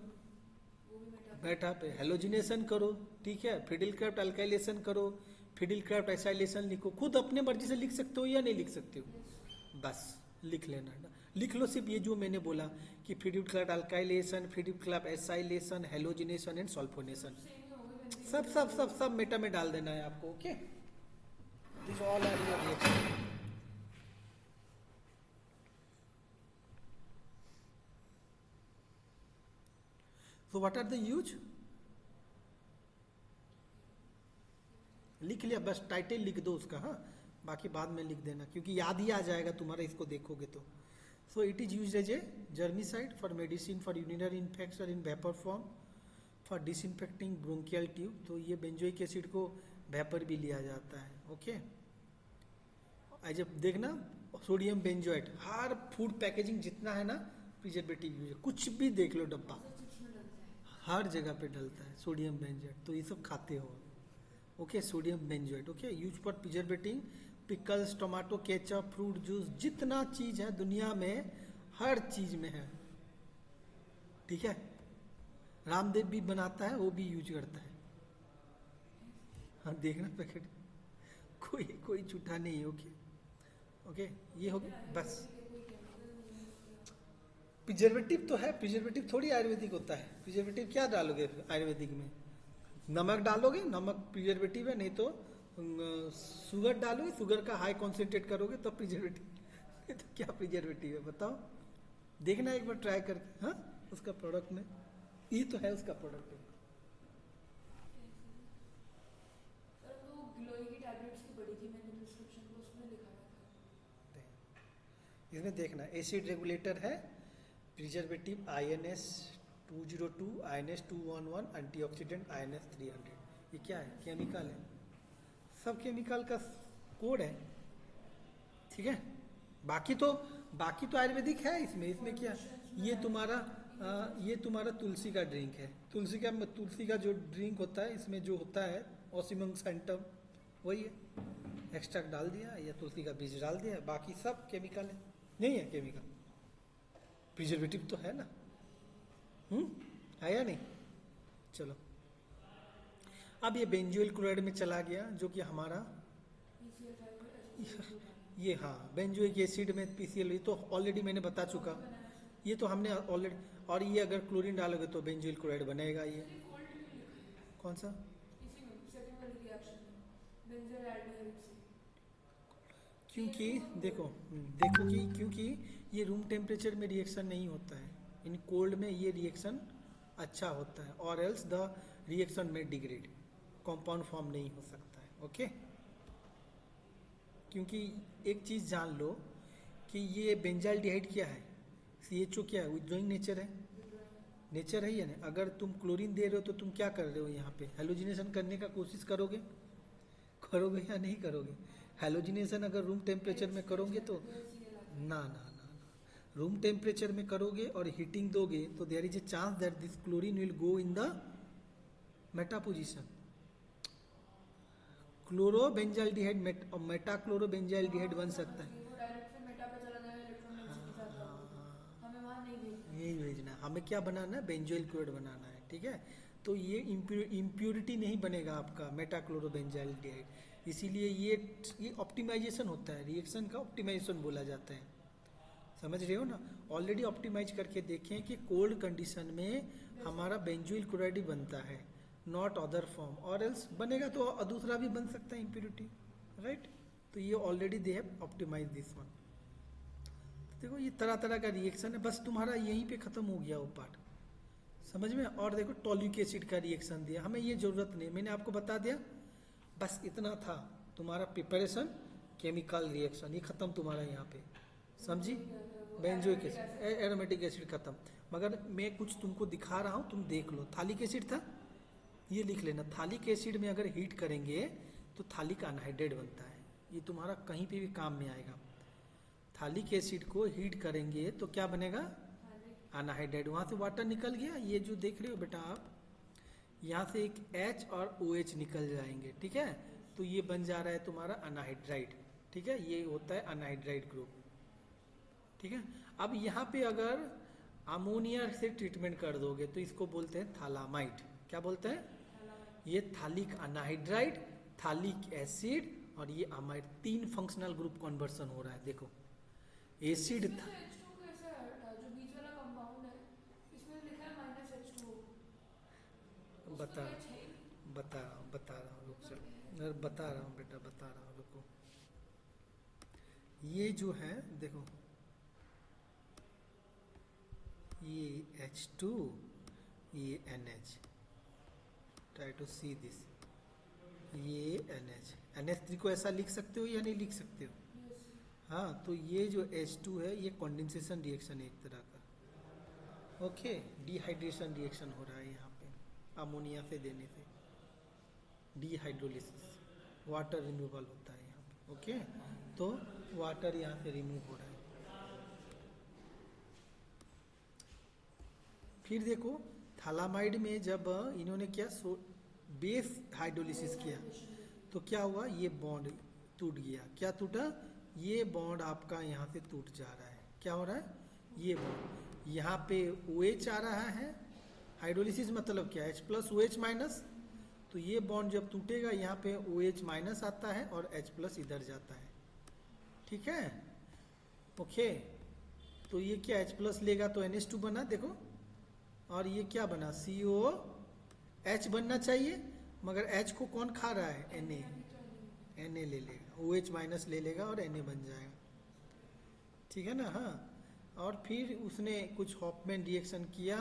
मेटा पे हेलोजिनेशन करो, ठीक है, फिडिल क्राफ्ट अल्काइलेशन करो, फिडिल क्राफ्ट एसाइलेशन लिखो, खुद अपने मर्जी से लिख सकते हो या नहीं लिख सकते हो, बस लिख लेना, लिख लो सिर्फ ये जो मैंने बोला कि Friedel Crafts alkylation, Friedel Crafts acylation, halogenation and sulphonation, सब सब सब सब मेटा में डाल देना है आपको, okay. This all are your reaction. So what are the use? लिख लिया, बस टाइटल लिख दो उसका, हाँ, बाकी बाद में लिख देना क्योंकि याद ही आ जाएगा तुम्हारा इसको देखोगे तो। So it is used as a germicide for medicine for urinary infection in vapour form, for disinfecting bronchial tube. तो ये बेंजोइक एसिड को वेपर भी लिया जाता है, ओके। जब देखना सोडियम बेंजोएट, हर फूड पैकेजिंग जितना है ना प्रिजर्वेटिव यूज, कुछ भी देख लो डब्बा, हर जगह पे डलता है सोडियम बेंजोएट, तो ये सब खाते हो, okay. Sodium benzoate, okay, use for प्रिजर्वेटिंग pickles, tomato, ketchup, fruit juice, जितना चीज है दुनिया में हर चीज में है, ठीक है। रामदेव भी बनाता है, वो भी यूज करता है, हाँ देखना पैकेट, कोई कोई झूठा नहीं है, ओके ओके। ये हो गया बस। प्रिजर्वेटिव तो है, प्रिजर्वेटिव थोड़ी आयुर्वेदिक होता है, प्रिजर्वेटिव क्या डालोगे आयुर्वेदिक में, नमक डालोगे, नमक प्रिजर्वेटिव है, नहीं तो शुगर डालोगे, शुगर का हाई कॉन्सेंट्रेट करोगे तब प्रिजर्वेटिव तो क्या प्रिजर्वेटिव है बताओ, देखना एक बार ट्राई करके, हाँ उसका प्रोडक्ट में ये तो है उसका प्रोडक्ट। इसमें देखना एसिड रेगुलेटर है, preservative INS 202, INS 211, antioxidant INS 300, ये क्या है, केमिकल है, सब केमिकल का कोड है, ठीक है। बाकी तो आयुर्वेदिक है इसमें, इसमें क्या, ये तुम्हारा तुलसी का ड्रिंक है, तुलसी का जो ड्रिंक होता है इसमें जो होता है ऑसिमम सेंटम वही है, एक्सट्रैक्ट डाल दिया या तुलसी का बीज डाल दिया, बाकी सब केमिकल है, नहीं है केमिकल, प्रिजर्वेटिव तो है ना, है या नहीं। चलो अब ये बेंजोइल क्लोराइड में चला गया, जो कि हमारा ये, हाँ बेंजोइक एसिड में PCl, ये तो ऑलरेडी मैंने बता चुका, ये तो हमने ऑलरेडी, और ये अगर क्लोरीन डालोगे तो बेंजोइल क्लोराइड बनेगा, ये कौन सा, क्योंकि देखो कि क्योंकि ये रूम टेम्परेचर में रिएक्शन नहीं होता है, इन कोल्ड में ये रिएक्शन अच्छा होता है, और एल्स द रिएक्शन में डिग्रेड, कंपाउंड फॉर्म नहीं हो सकता है, ओके। क्योंकि एक चीज जान लो कि ये बेंजाइल्डिहाइड क्या है, CHO क्या है, विथड्रॉइंग नेचर है या नहीं। अगर तुम क्लोरीन दे रहे हो तो तुम क्या कर रहे हो, यहाँ पे हेलोजिनेशन करने का कोशिश करोगे या नहीं करोगे। हेलोजिनेशन अगर रूम टेम्परेचर में करोगे तो ना, रूम टेम्परेचर में करोगे और हीटिंग दोगे तो there is a chance that this chlorine will go in the meta position, chlorobenzaldehyde metachlorobenzaldehyde बन सकता है, यही भेजना, हमें क्या बनाना है, बेंजोइल क्लोराइड बनाना है, ठीक है। तो तो ये इम्प्योरिटी नहीं बनेगा आपका मेटाक्लोरोबेंजाइल्डिहाइड, इसीलिए ये ऑप्टिमाइजेशन होता है, रिएक्शन का ऑप्टिमाइजेशन बोला जाता है, समझ रहे हो ना। ऑलरेडी ऑप्टिमाइज करके देखें कि कोल्ड कंडीशन में हमारा बेंजोइल क्लोराइड ही बनता है, नॉट अदर फॉर्म, और एल्स बनेगा तो दूसरा भी बन सकता है इम्प्योरिटी, राइट। तो ये already they have optimize this one. देखो ये तरह तरह का रिएक्शन है, बस तुम्हारा यहीं पे खत्म हो गया वो पार्ट, समझ में। और देखो टॉलिक एसिड का रिएक्शन दिया, हमें ये जरूरत नहीं, मैंने आपको बता दिया, बस इतना था तुम्हारा प्रिपरेशन, केमिकल रिएक्शन, ये खत्म तुम्हारा यहाँ पे, समझी। बेंजोइक एसिड, एरोमेटिक एसिड खत्म। मगर मैं कुछ तुमको दिखा रहा हूँ, तुम देख लो। थालिक एसिड था, ये लिख लेना, थालिक एसिड में अगर हीट करेंगे तो थालिक अनहाइड्रेट बनता है, ये तुम्हारा कहीं पे भी काम में आएगा। थालिक एसिड को हीट करेंगे तो क्या बनेगा, अनहाइड्रेट। वहां से वाटर निकल गया, ये जो देख रहे हो बेटा आप, यहाँ से एक H और OH निकल जाएंगे, ठीक है। तो ये बन जा रहा है तुम्हारा अनहाइड्राइड, ठीक है, ये होता है अनहाइड्राइड ग्रुप, ठीक है। अब यहाँ पे अगर अमोनिया से ट्रीटमेंट कर दोगे तो इसको बोलते हैं थालामाइड। क्या बोलते हैं, ये थालिक अनहाइड्राइड, थालिक एसिड और ये अमाइड, 3 फंक्शनल ग्रुप कन्वर्सन हो रहा है। देखो एसिड इसमें से H2 कैसे हटा, जो बीच वाला कंपाउंड है इसमें लिखा है -H2O, बता उसमें H है ही नहीं। बता रहा हूँ, रुक जाओ, अरे बता रहा हूँ बेटा, बता रहा हूँ, रुको। ये जो है देखो, ये H2, ये NH, try to see this, ये NH3 को ऐसा लिख सकते हो या नहीं लिख सकते हो, हाँ। तो ये जो H2 है ये कंडेंसेशन रिएक्शन है एक तरह का, ओके। डिहाइड्रेशन रिएक्शन हो रहा है यहाँ पे अमोनिया से देने से, डिहाइड्रोलिसिस, वाटर रिमूवल होता है यहाँ पे, ओके। तो वाटर यहाँ से रिमूव हो रहा है। फिर देखो थालामाइड में जब इन्होंने क्या बेस हाइड्रोलिसिस किया तो क्या हुआ, ये बॉन्ड टूट गया। क्या टूटा, ये बॉन्ड आपका यहाँ से टूट जा रहा है। क्या हो रहा है, ये बॉन्ड यहाँ पे OH आ रहा है, हाइड्रोलिसिस मतलब क्या है, H+OH-, तो ये बॉन्ड जब टूटेगा यहाँ पे OH- आता है और H+ इधर जाता है, ठीक है, ओके। तो ये क्या H+ लेगा तो NH2 बना, देखो, और ये क्या बना, COH बनना चाहिए, मगर H को कौन खा रहा है, Na ले लेगा, OH- ले लेगा और Na बन जाएगा, ठीक है ना, हाँ। और फिर उसने कुछ हॉफमैन रिएक्शन किया,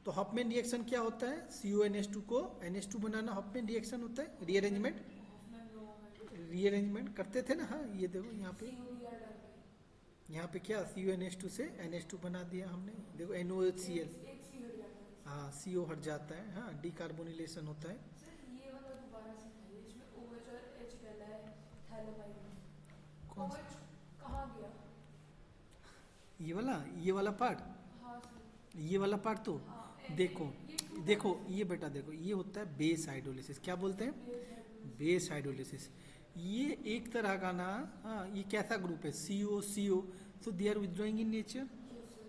तो हॉफमैन रिएक्शन क्या होता है, CONH2 को NH2 बनाना हॉफमैन रिएक्शन होता है, रीअरेंजमेंट करते थे ना, हाँ। ये देखो यहाँ पे, यहाँ पे क्या CONH2 से NH2 बना दिया हमने, देखो NOHCl, हाँ, CO हट जाता है, हाँ, डिकार्बोनिलेशन होता है। ये वाला दोबारा से है, इसमें OH और H डाला है थैलामाइड में, कौन सा, OH कहाँ गया, ये वाला पार्ट, हाँ सर, ये वाला पार्ट तो हाँ, देखो, ये क्यों देखो बना है? ये बेटा, देखो ये होता है बेस हाइड्रोलिसिस। क्या बोलते हैं, बेस हाइड्रोलिसिस। Base hydrolysis. ये एक तरह का ना, हाँ, ये कैसा ग्रुप है, CO, so they are withdrawing in nature,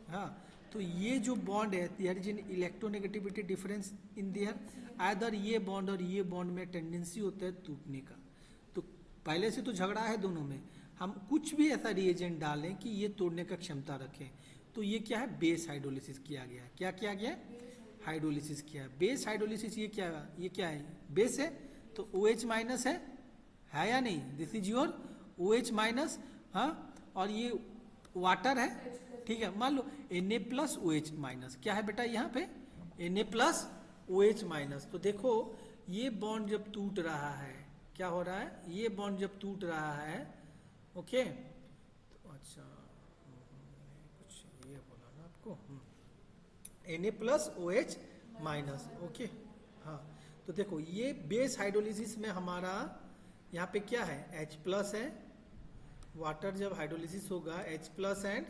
हाँ। तो ये जो बॉन्ड है, there is an electronegativity difference in there, either ये बॉन्ड और ये बॉन्ड में टेंडेंसी होता है टूटने का। तो पहले से तो झगड़ा है दोनों में, हम कुछ भी ऐसा रिएजेंट डालें कि ये तोड़ने का क्षमता रखें, तो ये क्या है, बेस हाइड्रोलिसिस किया गया है। क्या किया गया है, हाइड्रोलिसिस किया है। बेस हाइड्रोलिसिस ये क्या है, बेस है, तो OH- है या नहीं, दिस इज योर OH-, हाँ। और ये वाटर है, ठीक है। मान लो Na+OH-, क्या है बेटा यहाँ पे, Na+OH-। तो देखो ये बॉन्ड जब टूट रहा है, क्या हो रहा है, ये बॉन्ड जब टूट रहा है, ओके। तो अच्छा, कुछ ये बोला ना आपको, Na+OH-, ओके, हाँ। तो देखो ये बेस हाइड्रोलिसिस में हमारा यहाँ पे क्या है, H+ है, वाटर जब हाइड्रोलिसिस होगा H+ एंड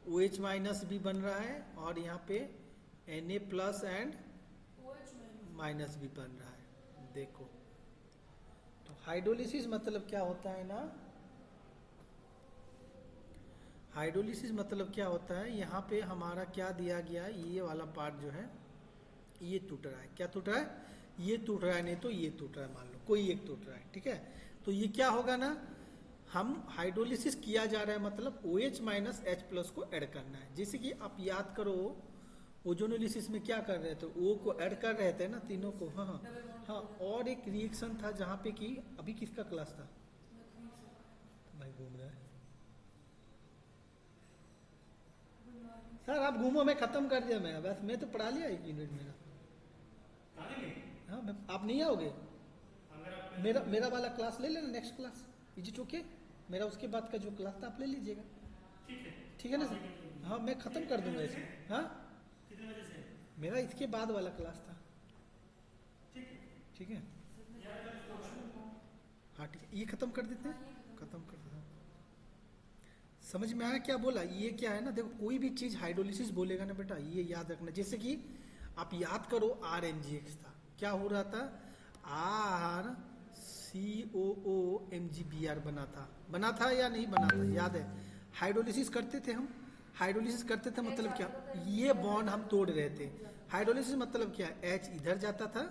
OH- भी बन रहा है, और यहाँ पे Na+ एंड माइनस भी बन रहा है। देखो तो हाइड्रोलिसिस मतलब क्या होता है ना, हाइड्रोलिसिस मतलब क्या होता है, यहाँ पे हमारा क्या दिया गया, ये वाला पार्ट जो है, ये टूट रहा है, क्या टूट रहा है, ये टूट रहा है, नहीं तो ये टूट रहा है, मान लो कोई एक टूट रहा है, ठीक है। तो ये क्या होगा ना, हम हाइड्रोलिसिस किया जा रहा है मतलब OH माइनस H प्लस को ऐड करना है। जैसे कि आप याद करो ओजोनोलिसिस में क्या कर रहे थे, O को ऐड कर रहे थे ना तीनों को। हाँ हाँ हाँ। और एक रिएक्शन था जहाँ पे कि अभी किसका क्लास था, भाई घूम रहा है सर, आप घूमो, मैं खत्म कर दिया, मैं तो पढ़ा लिया 1 यूनिट मेरा। हाँ आप नहीं आओगे, मेरा वाला क्लास ले लेना, next class, is it okay? मेरा उसके बाद का जो क्लास था आप ले लीजिएगा, ठीक है ना सर? हाँ मैं खत्म कर दूंगा इसे। हाँ मेरा इसके बाद वाला क्लास था, ठीक है। हाँ ठीक है, ये खत्म कर देते हैं, खत्म कर देते हैं। समझ में आया क्या बोला? ये क्या है ना, देखो कोई भी चीज हाइड्रोलिसिस बोलेगा ना बेटा, ये याद रखना। जैसे कि आप याद करो RMgx था, क्या हो रहा था, RCOOMgBr बना था या नहीं बना था, याद है? हाइड्रोलिसिस करते थे हम, हाइड्रोलिसिस करते थे मतलब क्या, ये बॉन्ड हम तोड़ रहे थे। हाइड्रोलिसिस मतलब क्या, H इधर जाता था,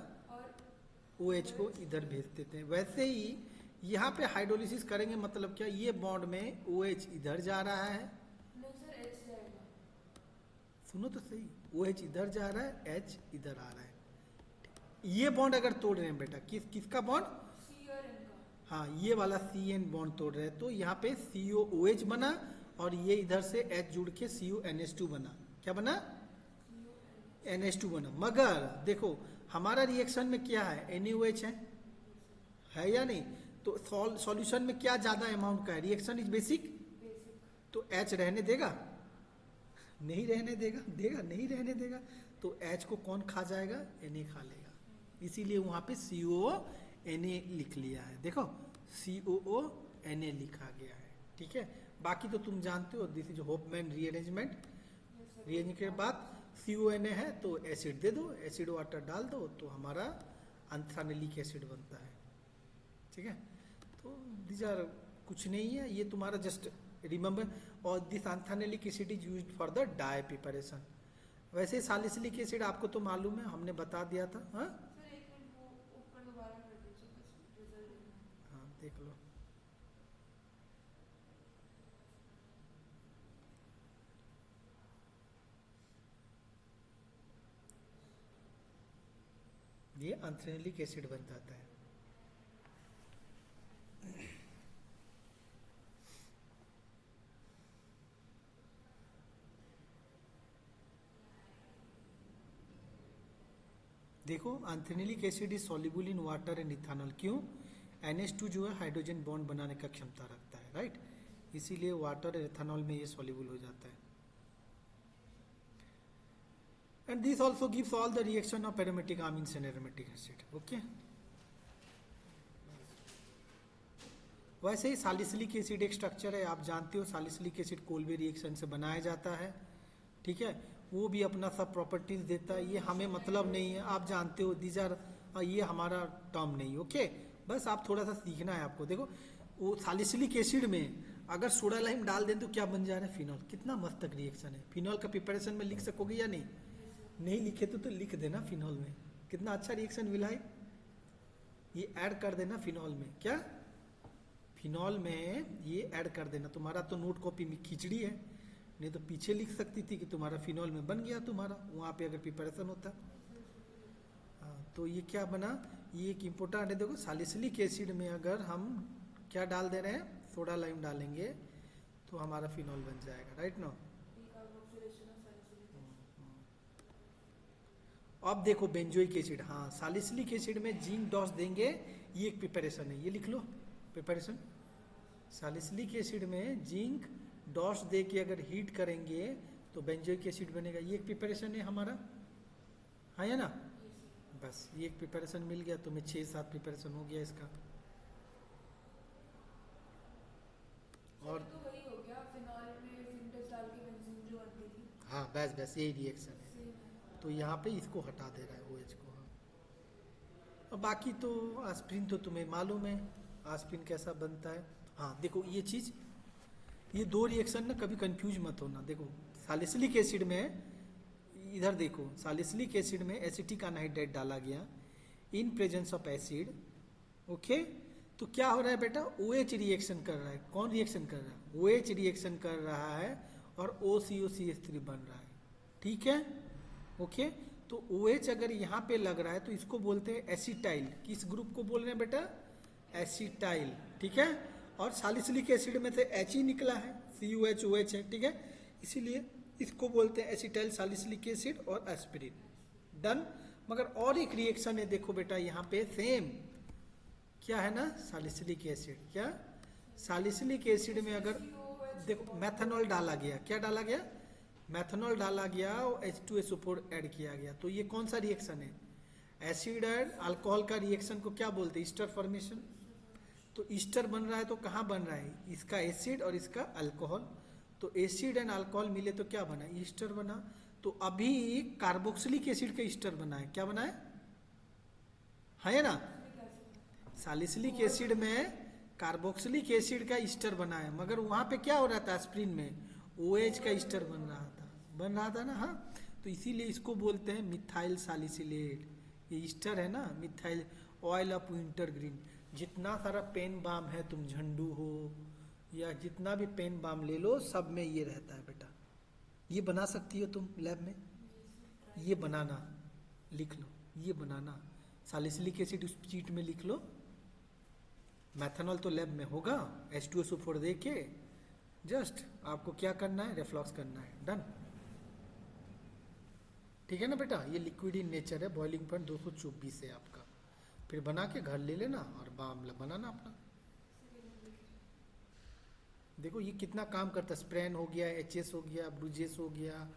OH को इधर भेजते थे। वैसे ही यहाँ पे हाइड्रोलिसिस करेंगे मतलब क्या, ये बॉन्ड में OH इधर जा रहा है, नहीं सर H जाएगा, सुनो तो सही, OH इधर जा रहा है, H इधर आ रहा है। ये बॉन्ड अगर तोड़ रहे हैं बेटा, किसका बॉन्ड, C और N का। हाँ ये वाला CN बॉन्ड तोड़ रहे हैं, तो यहाँ पे COOH बना और ये इधर से H जुड़ के CuNH2 बना। क्या बना, NH2 बना। मगर देखो हमारा रिएक्शन में क्या है, NaOH है या नहीं? तो सॉल्यूशन में क्या ज्यादा अमाउंट का है, रिएक्शन इज बेसिक, तो H रहने देगा, नहीं रहने देगा, नहीं रहने देगा, तो H को कौन खा जाएगा, Na खा लेगा। इसीलिए वहां पे COONA लिख लिया है, देखो COONA लिखा गया है, ठीक है। बाकी तो तुम जानते हो, this is Hopman rearrangement. Rearrangement के बाद CONA है तो एसिड दे दो, एसिड वाटर डाल दो, तो हमारा एंथ्रानेलिक एसिड बनता है, ठीक है। तो दिस आर कुछ नहीं है, ये तुम्हारा जस्ट रिमेम्बर। और this anthranilic acid is used for the dye preparation. वैसे सैलिसिलिक एसिड आपको तो मालूम है, हमने बता दिया था। हाँ सर एक मिनट वो ऊपर दोबारा कर दीजिए, बस रिजल्ट देखना है। हाँ देख लो, ये एंथ्रानेलिक एसिड बन जाता है। देखो anthranilic acid is soluble in water and ethanol. क्यों? NH2 जो है हाइड्रोजन बॉन्ड बनाने का क्षमता रखता है, राइट? इसीलिए वाटर और इथेनॉल में ये सॉल्युबल हो जाता है। And this also gives all the reaction of aromatic amines and aromatic acid. Okay, वैसे ही सैलिसिलिक एसिड एक स्ट्रक्चर है, आप जानते हो सैलिसिलिक एसिड कोल्बे रिएक्शन से बनाया जाता है, ठीक है। वो भी अपना सब प्रॉपर्टीज देता है, ये हमें मतलब नहीं है, आप जानते हो दीज आर, ये हमारा टर्म नहीं, ओके। बस आप थोड़ा सा सीखना है आपको। देखो वो सैलिसिलिक एसिड में अगर सोडा लाइम डाल दें तो क्या बन जा रहा है, फिनॉल। कितना मस्त तक रिएक्शन है। फिनॉल का प्रिपरेशन में लिख सकोगे या नहीं? नहीं लिखे तो लिख देना, फिनॉल में कितना अच्छा रिएक्शन मिला है, ये ऐड कर देना फिनॉल में। क्या फिनॉल में ये ऐड कर देना। तुम्हारा तो नोट कॉपी में खिचड़ी है, नहीं तो पीछे लिख सकती थी कि तुम्हारा फिनॉल में बन गया, तुम्हारा वहां पे अगर प्रिपरेशन होता। तो ये क्या बना, ये एक इम्पोर्टेंट है। देखो सैलिसिलिक एसिड में अगर हम क्या डाल दे रहे हैं, सोडा लाइम डालेंगे तो हमारा फिनॉल बन जाएगा, राइट नो? अब देखो बेंजोइक एसिड, हाँ सैलिसिलिक एसिड में जिंक डॉस देंगे, ये एक प्रिपरेशन है, ये लिख लो प्रिपरेशन। सैलिसिलिक एसिड में जिंक डॉस दे के अगर हीट करेंगे तो बेंजोइक एसिड बनेगा, ये एक प्रिपरेशन है हमारा, है ना? बस ये एक प्रिपरेशन मिल गया, तुम्हें 6-7 प्रिपरेशन हो गया इसका। और तो वही हो गया, फिनॉल में फिनटेस डाल के बेंजीन जो बनती थी। हाँ बस यही रिएक्शन है, सेम है। तो यहाँ पे इसको हटा दे रहा है OH को। हाँ और बाकी तो एस्प्रिन तो तुम्हें मालूम है, एस्प्रिन कैसा बनता है। हाँ देखो ये चीज, ये दो रिएक्शन ना कभी कंफ्यूज मत होना। देखो सैलिसिलिक एसिड में इधर देखो, सैलिसिलिक एसिड में एसिटिक अनहाइड्राइड डाला गया in presence of acid, okay. तो क्या हो रहा है बेटा, OH रिएक्शन कर रहा है। कौन रिएक्शन कर रहा है? OH रिएक्शन कर रहा है और OCOCH3 बन रहा है, ठीक है, ओके। तो OH अगर यहाँ पे लग रहा है तो इसको बोलते हैं एसिटाइल। किस ग्रुप को बोल रहे हैं बेटा? एसिटाइल, ठीक है। और सैलिसिलिक एसिड में से H ही निकला है, CuH OH है, ठीक है, इसीलिए इसको बोलते हैं एसिटाइल सैलिसिलिक एसिड और एस्पिरिन। डन। मगर और एक रिएक्शन है, देखो बेटा यहाँ पे सेम, क्या है ना, सैलिसिलिक एसिड। क्या सैलिसिलिक एसिड में अगर देखो मेथनॉल डाला गया, क्या डाला गया? मेथनॉल डाला गया और H2SO4 ऐड किया गया, तो ये कौन सा रिएक्शन है? एसिड एंड अल्कोहल का रिएक्शन को क्या बोलते हैं? Easter formation. तो ईस्टर बन रहा है तो कहाँ बन रहा है? इसका एसिड और इसका अल्कोहल, तो एसिड एंड अल्कोहल मिले तो क्या बना? ईस्टर बना। तो अभी कार्बोक्सिलिक एसिड का ईस्टर बना है, क्या बना है ना? सैलिसिलिक एसिड में कार्बोक्सिलिक एसिड का ईस्टर बना है, मगर वहां पे क्या हो रहा था? एस्पिरिन में OH का ईस्टर बन रहा था ना, हाँ। तो इसीलिए इसको बोलते हैं मिथाइल सैलिसिलेट। ये ईस्टर है ना, methyl oil of winter green. जितना सारा पेन बाम है, तुम झंडू हो या जितना भी पेन बाम ले लो, सब में ये रहता है बेटा। ये बना सकती हो तुम लैब में, ये बनाना, लिख लो, ये बनाना। सैलिसिलिक एसिड उस शीट में लिख लो, मैथनॉल तो लैब में होगा, H2SO4 दे के जस्ट आपको क्या करना है? रेफ्लॉक्स करना है, डन, ठीक है ना बेटा। ये लिक्विड इन नेचर है, बॉइलिंग पॉइंट 224 है आपका। फिर बना के घर ले लेना और बाम बनाना अपना। देखो ये कितना काम करता है, स्प्रेन हो गया, HS हो गया, ब्रूजेस हो गया,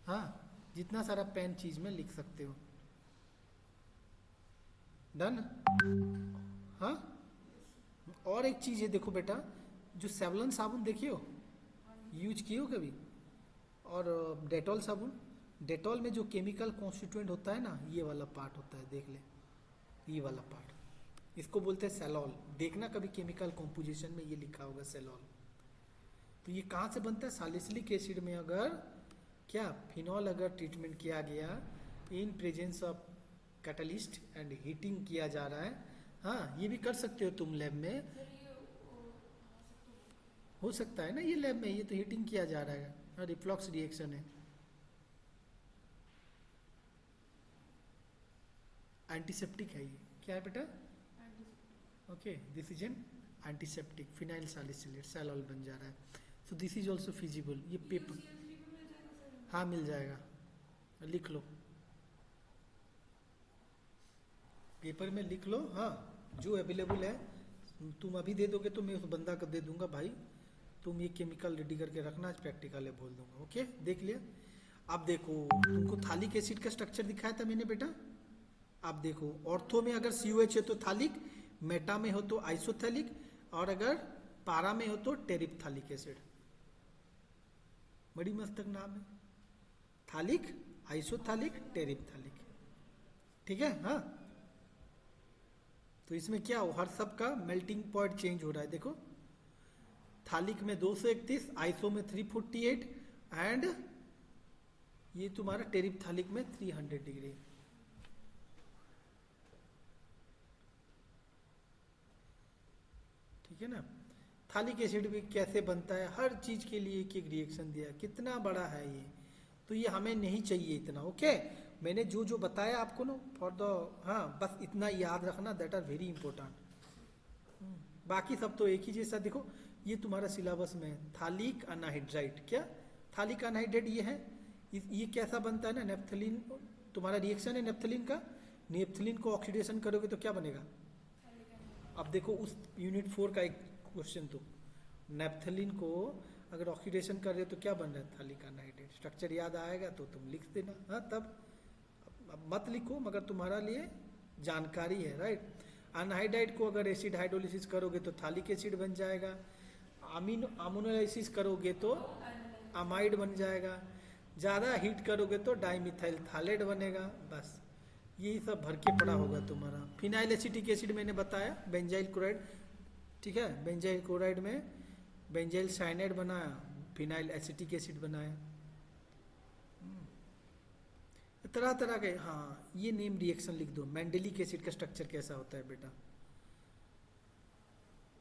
हाँ, जितना सारा पेन चीज में लिख सकते हो, डन, हाँ। और एक चीज है, देखो बेटा, जो सेवलॉन साबुन देखिए हो, यूज किए हो कभी? और डेटॉल साबुन, डेटॉल में जो केमिकल कॉन्स्टिट्यूएंट होता है ना, ये वाला पार्ट होता है, देख ले, ये वाला पार्ट, इसको बोलते हैं सेलॉल। देखना कभी केमिकल कॉम्पोजिशन में ये लिखा होगा सेलॉल। तो ये कहाँ से बनता है? सैलिसिलिक एसिड में अगर क्या फिनॉल अगर ट्रीटमेंट किया गया in presence of catalyst and heating किया जा रहा है, हाँ, ये भी कर सकते हो तुम लैब में, हो सकता है ना, ये लैब में, ये तो हीटिंग किया जा रहा है, रिफ्लॉक्स रिएक्शन है। एंटीसेप्टिक है ये, क्या है बेटा? Okay, this is an antiseptic, phenyl salicylate, salol बन जा रहा है। So this is also feasible. ये पेपर, हाँ मिल जाएगा, लिख लो, पेपर में लिख लो, हाँ, जो अवेलेबल है। तुम अभी दे दोगे तो मैं उस बंदा को दे दूंगा, भाई तुम ये केमिकल रेडी करके रखना, आज प्रैक्टिकल है बोल दूंगा, ओके, देख लिया। अब देखो, तुमको थालिक एसिड का स्ट्रक्चर दिखाया था मैंने बेटा। अब देखो, ऑर्थो में अगर COH है तो थालिक, मेटा में हो तो आइसोथैलिक, और अगर पारा में हो तो टेरिप्थालिक एसिड। बड़ी मस्त नाम है, थालिक, आइसोथैलिक, टेरिप्थालिक, ठीक है, हाँ। तो इसमें क्या हो, हर सब का मेल्टिंग पॉइंट चेंज हो रहा है, देखो, थालिक में 231, आइसो में 348, एंड ये तुम्हारा टेरिप्थालिक में 300 डिग्री। ठीक है ना। थालिक एसिड भी कैसे बनता है, हर चीज के लिए एक एक रिएक्शन दिया, कितना बड़ा है ये, तो ये हमें नहीं चाहिए इतना, ओके। मैंने जो जो बताया आपको ना फॉर द, हाँ, बस इतना याद रखना, दैट आर वेरी इंपॉर्टेंट। बाकी सब तो एक ही जैसा। देखो ये तुम्हारा सिलेबस में थालिक अनहाइड्राइड, क्या थालिक अनहाइड्राइड ये है, ये कैसा बनता है ना, नेप्थलीन, तुम्हारा रिएक्शन है नेप्थलीन का, नेप्थलीन को ऑक्सीडेशन करोगे तो क्या बनेगा? अब देखो उस यूनिट 4 का एक क्वेश्चन, तो नेप्थलीन को अगर ऑक्सीडेशन कर रहे हो तो क्या बन रहा है? थालिक अनहाइड्राइड। स्ट्रक्चर याद आएगा तो तुम लिख देना, हाँ, तब अब मत लिखो, मगर तुम्हारा लिए जानकारी है, राइट। अनहाइड्राइड को अगर एसिड हाइड्रोलिसिस करोगे तो थालिक एसिड बन जाएगा, अमोनोलाइसिस करोगे तो अमाइड बन जाएगा, ज़्यादा हीट करोगे तो डाइमिथाइल थालेट बनेगा, बस यही सब भर के पड़ा होगा तुम्हारा। फिनाइल एसिटिक एसिड मैंने बताया, बेंजाइल क्लोराइड, ठीक है, बेंजाइल क्लोराइड में बेंजाइल साइनाइड बनाया, फिनाइल एसिटिक एसिड बनाया। तरह तरह के, हाँ ये नेम रिएक्शन लिख दो। मेंडेलिक एसिड का स्ट्रक्चर कैसा होता है बेटा?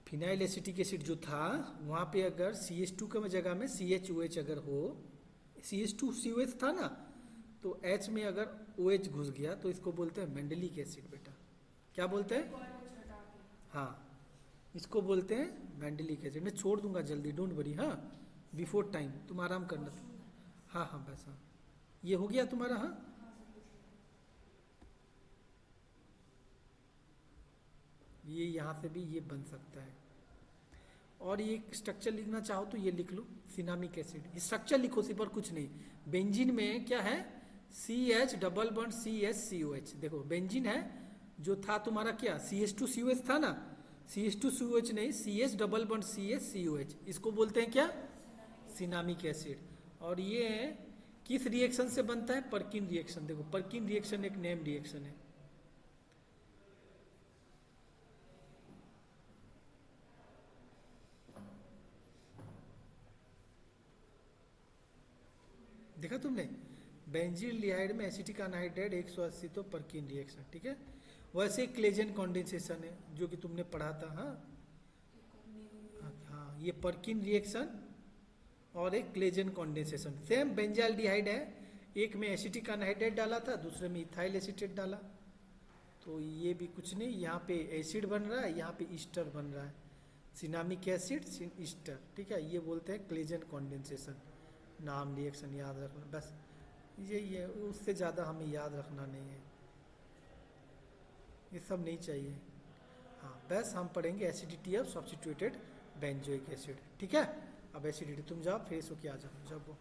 फिनाइल एसिटिक एसिड जो था वहां पे अगर CH2 के जगह में CHOH अगर हो, CH2COH था ना, तो H में अगर OH घुस गया तो इसको बोलते हैं मेंडेलिक एसिड बेटा। क्या बोलते हैं? हाँ, इसको बोलते हैं मेंडेलिक एसिड। मैं छोड़ दूंगा जल्दी, डोंट वरी। हाँ, बिफोर टाइम तुम आराम करना। हाँ हाँ बस, हाँ ये हो गया तुम्हारा। हाँ, ये यहाँ से भी ये बन सकता है। और ये स्ट्रक्चर लिखना चाहो तो ये लिख लो, सिनामिक एसिड। ये स्ट्रक्चर लिखो सिर्फ, और कुछ नहीं। बेंजीन में क्या है? CH डबल बॉन्ड CH देखो बेंजीन है जो था तुम्हारा क्या, CH2COH था ना, CH2COH नहीं, CH डबल बॉन्ड CH इसको बोलते हैं क्या? Cinnamic acid. और ये किस रिएक्शन से बनता है? Perkin reaction. देखो पर्किन रिएक्शन एक नेम रिएक्शन है। देखा तुमने? बेंजील्डिहाइड में एसिटिक अनहाइड्राइड 180 तो पर्किन रिएक्शन, ठीक है। वैसे क्लेजन कंडेंसेशन है जो कि तुमने पढ़ा था। हाँ हाँ, ये पर्किन रिएक्शन और एक क्लेजन कंडेंसेशन। सेम बेंजाल्डिहाइड है, एक में एसिटिक अनहाइड्राइड डाला था, दूसरे में इथाइल एसीटेट डाला। तो ये भी कुछ नहीं, यहाँ पे एसिड बन रहा है, यहाँ पे ईस्टर बन रहा है, सिनामिक एसिड ईस्टर, ठीक है। ये बोलते हैं क्लेजन कंडेंसेशन। नाम रिएक्शन याद रखना बस, यही है, उससे ज़्यादा हमें याद रखना नहीं है, ये सब नहीं चाहिए। हाँ बस हम पढ़ेंगे acidity of substituted benzoic acid, ठीक है। अब एसिडिटी, तुम जाओ फ्रेश होके आ जाओ, जब वो